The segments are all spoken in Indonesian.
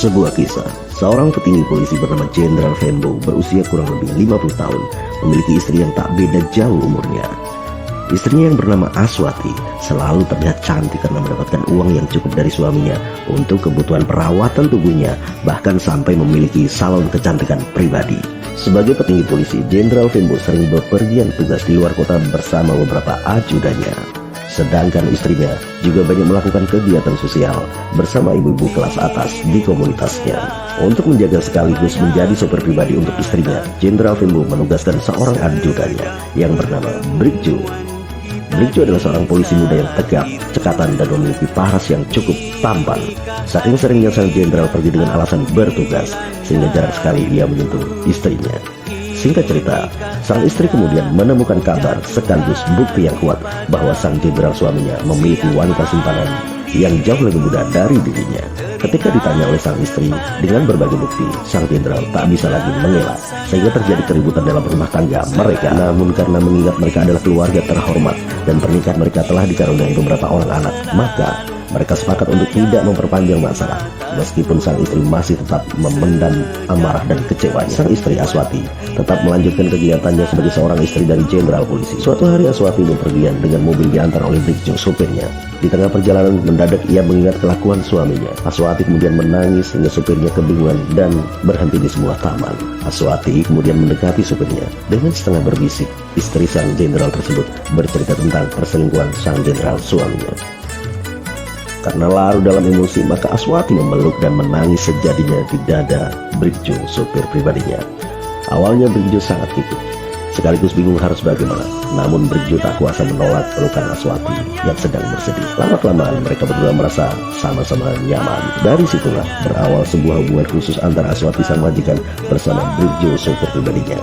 Sebuah kisah, seorang petinggi polisi bernama Jenderal Vembo berusia kurang lebih 50 tahun memiliki istri yang tak beda jauh umurnya. Istrinya yang bernama Aswati selalu terlihat cantik karena mendapatkan uang yang cukup dari suaminya untuk kebutuhan perawatan tubuhnya, bahkan sampai memiliki salon kecantikan pribadi. Sebagai petinggi polisi, Jenderal Vembo sering bepergian tugas di luar kota bersama beberapa ajudannya. Sedangkan istrinya juga banyak melakukan kegiatan sosial bersama ibu-ibu kelas atas di komunitasnya. Untuk menjaga sekaligus menjadi sopir pribadi untuk istrinya, Jenderal Vembo menugaskan seorang ajudannya yang bernama Brigjo. Brigjo adalah seorang polisi muda yang tegap, cekatan, dan memiliki paras yang cukup tampan. Saking seringnya sang jenderal pergi dengan alasan bertugas, sehingga jarang sekali ia menyentuh istrinya. Singkat cerita, sang istri kemudian menemukan kabar sekaligus bukti yang kuat bahwa sang jenderal suaminya memiliki wanita simpanan yang jauh lebih muda dari dirinya. Ketika ditanya oleh sang istri dengan berbagai bukti, sang jenderal tak bisa lagi mengelak, sehingga terjadi keributan dalam rumah tangga mereka. Namun karena mengingat mereka adalah keluarga terhormat dan pernikahan mereka telah dikaruniai beberapa orang anak, maka mereka sepakat untuk tidak memperpanjang masalah. Meskipun sang istri masih tetap memendam amarah dan kecewanya, sang istri Aswati tetap melanjutkan kegiatannya sebagai seorang istri dari jenderal polisi. Suatu hari Aswati bepergian dengan mobil diantar oleh Brigjo, sopirnya. Di tengah perjalanan mendadak ia mengingat kelakuan suaminya. Aswati kemudian menangis hingga supirnya kebingungan dan berhenti di sebuah taman. Aswati kemudian mendekati supirnya. Dengan setengah berbisik, istri sang jenderal tersebut bercerita tentang perselingkuhan sang jenderal suaminya. Karena larut dalam emosi, maka Aswati memeluk dan menangis sejadinya di dada Brigjo, sopir pribadinya. Awalnya Brigjo sangat kikuk, sekaligus bingung harus bagaimana. Namun Brigjo tak kuasa menolak pelukan Aswati yang sedang bersedih. Lama-kelamaan mereka berdua merasa sama-sama nyaman. Dari situlah berawal sebuah hubungan khusus antara Aswati sang majikan bersama Brigjo, sopir pribadinya.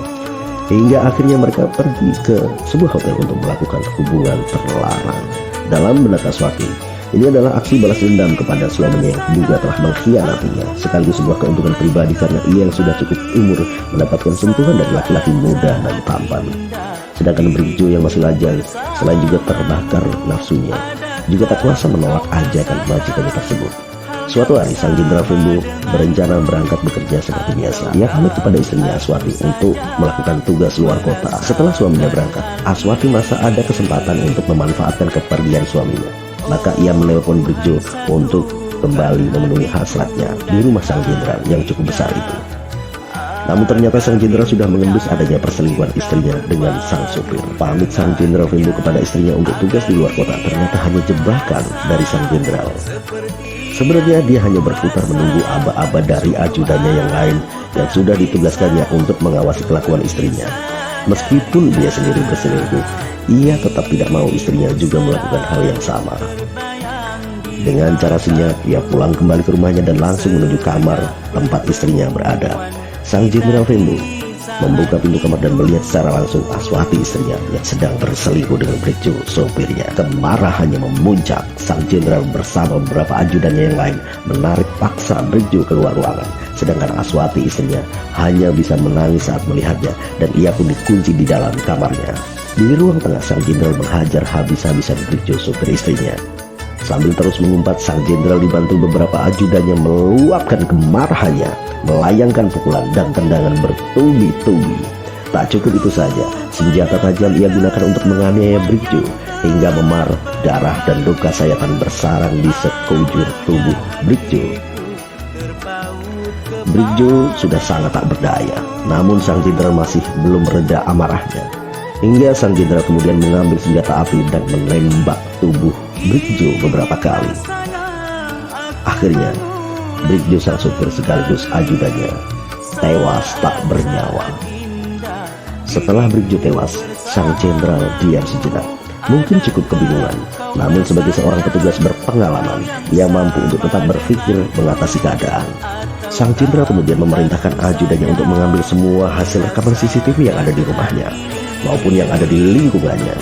Hingga akhirnya mereka pergi ke sebuah hotel untuk melakukan hubungan terlarang. Dalam benak Aswati, ini adalah aksi balas dendam kepada suaminya yang diduga telah mengkhianatinya, sekaligus sebuah keuntungan pribadi karena ia yang sudah cukup umur mendapatkan sentuhan dari laki-laki muda dan tampan. Sedangkan Brigjo yang masih lajang, selain juga terbakar nafsunya, juga tak kuasa menolak ajakan majikannya tersebut. Suatu hari sang jenderal Vembo berencana berangkat bekerja seperti biasa. Ia pamit kepada istrinya Aswati untuk melakukan tugas luar kota. Setelah suaminya berangkat, Aswati merasa ada kesempatan untuk memanfaatkan kepergian suaminya. Maka ia menelpon Brigjo untuk kembali memenuhi hasratnya di rumah sang jenderal yang cukup besar itu. Namun ternyata sang jenderal sudah mengendus adanya perselingkuhan istrinya dengan sang sopir. Pamit sang jenderal Vembo kepada istrinya untuk tugas di luar kota ternyata hanya jebakan dari sang jenderal. Sebenarnya dia hanya berputar menunggu aba-aba dari ajudannya yang lain yang sudah ditugaskannya untuk mengawasi kelakuan istrinya. Meskipun dia sendiri berselingkuh, ia tetap tidak mau istrinya juga melakukan hal yang sama. Dengan cara senyap, ia pulang kembali ke rumahnya dan langsung menuju kamar tempat istrinya berada. Sang jenderal Vembo membuka pintu kamar dan melihat secara langsung Aswati istrinya yang sedang berselingkuh dengan Brigjo, sopirnya. Kemarahannya memuncak. Sang jenderal bersama beberapa ajudannya yang lain menarik paksa Brigjo keluar ruangan. Sedangkan Aswati istrinya hanya bisa menangis saat melihatnya dan ia pun dikunci di dalam kamarnya. Di ruang tengah, sang jenderal menghajar habis-habisan Brigjo, sopir istrinya. Sambil terus mengumpat, sang jenderal dibantu beberapa ajudannya meluapkan kemarahannya, melayangkan pukulan dan tendangan bertubi-tubi. Tak cukup itu saja, senjata tajam ia gunakan untuk menganiaya Brigjo hingga memar, darah dan luka sayatan bersarang di sekujur tubuh Brigjo. Brigjo sudah sangat tak berdaya, namun sang jenderal masih belum mereda amarahnya. Hingga sang jenderal kemudian mengambil senjata api dan menembak tubuh Brigjo beberapa kali. Akhirnya Brigjo sang supir sekaligus ajudannya tewas tak bernyawa. Setelah Brigjo tewas, sang jenderal diam sejenak. Mungkin cukup kebingungan, namun sebagai seorang petugas berpengalaman, ia mampu untuk tetap berpikir mengatasi keadaan. Sang jenderal kemudian memerintahkan ajudannya untuk mengambil semua hasil rekaman CCTV yang ada di rumahnya maupun yang ada di lingkungannya.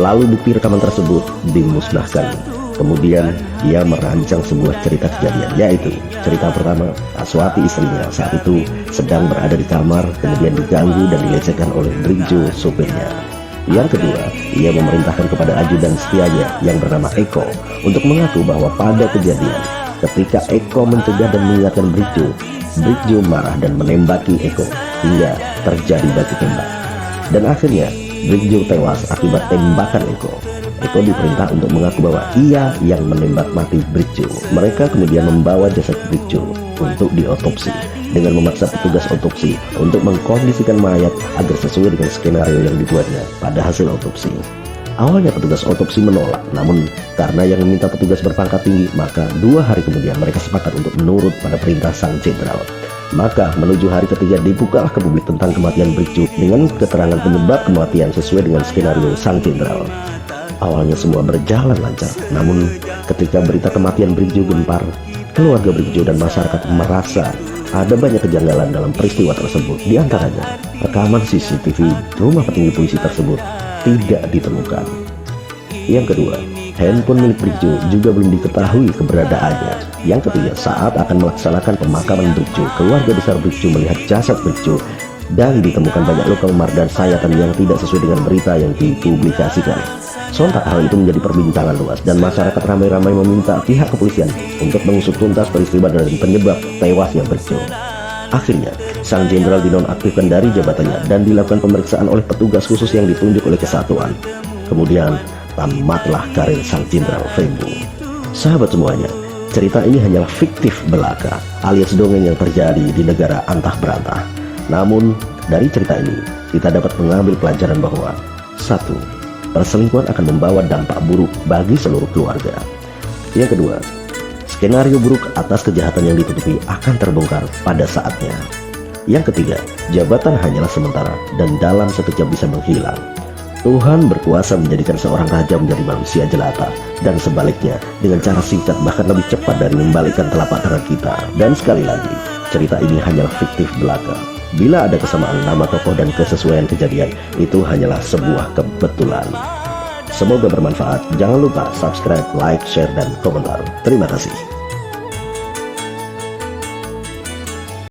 Lalu bukti rekaman tersebut dimusnahkan. Kemudian ia merancang sebuah cerita kejadian, yaitu cerita pertama, Aswati istrinya saat itu sedang berada di kamar, kemudian diganggu dan dilecehkan oleh Brigjo, sopirnya. Yang kedua, ia memerintahkan kepada ajudan setianya yang bernama Eko untuk mengaku bahwa pada kejadian Ketika Eko mencegah dan mengingatkan Brikjo marah dan menembaki Eko hingga terjadi baku tembak. Dan akhirnya Brikjo tewas akibat tembakan Eko. Eko diperintah untuk mengaku bahwa ia yang menembak mati Brikjo. Mereka kemudian membawa jasad Brikjo untuk diotopsi dengan memaksa petugas otopsi untuk mengkondisikan mayat agar sesuai dengan skenario yang dibuatnya pada hasil otopsi. Awalnya petugas otopsi menolak, namun karena yang meminta petugas berpangkat tinggi, maka 2 hari kemudian mereka sepakat untuk menurut pada perintah sang jenderal. Maka menuju hari ketiga dibukalah ke publik tentang kematian Brikjo dengan keterangan penyebab kematian sesuai dengan skenario sang jenderal. Awalnya semua berjalan lancar, namun ketika berita kematian Brikjo gempar, keluarga Brikjo dan masyarakat merasa ada banyak kejanggalan dalam peristiwa tersebut. Di antaranya, rekaman CCTV rumah petinggi polisi tersebut tidak ditemukan. Yang kedua, handphone milik Brikjo juga belum diketahui keberadaannya. Yang ketiga, saat akan melaksanakan pemakaman Brikjo, keluarga besar Brikjo melihat jasad Brikjo dan ditemukan banyak luka memar dan sayatan yang tidak sesuai dengan berita yang dipublikasikan. Sontak hal itu menjadi perbincangan luas dan masyarakat ramai-ramai meminta pihak kepolisian untuk mengusut tuntas peristiwa dan penyebab tewasnya Brikjo. Akhirnya, sang jenderal dinonaktifkan dari jabatannya dan dilakukan pemeriksaan oleh petugas khusus yang ditunjuk oleh kesatuan. Kemudian, tamatlah karir sang jenderal Vembu. Sahabat semuanya, cerita ini hanyalah fiktif belaka alias dongeng yang terjadi di negara antah berantah. Namun, dari cerita ini, kita dapat mengambil pelajaran bahwa 1. Perselingkuhan akan membawa dampak buruk bagi seluruh keluarga. Yang kedua, skenario buruk atas kejahatan yang ditutupi akan terbongkar pada saatnya. Yang ketiga, jabatan hanyalah sementara dan dalam sekejap bisa menghilang. Tuhan berkuasa menjadikan seorang raja menjadi manusia jelata, dan sebaliknya dengan cara singkat bahkan lebih cepat dari membalikkan telapak tangan kita. Dan sekali lagi, cerita ini hanyalah fiktif belaka. Bila ada kesamaan nama tokoh dan kesesuaian kejadian, itu hanyalah sebuah kebetulan. Semoga bermanfaat. Jangan lupa subscribe, like, share, dan komentar. Terima kasih.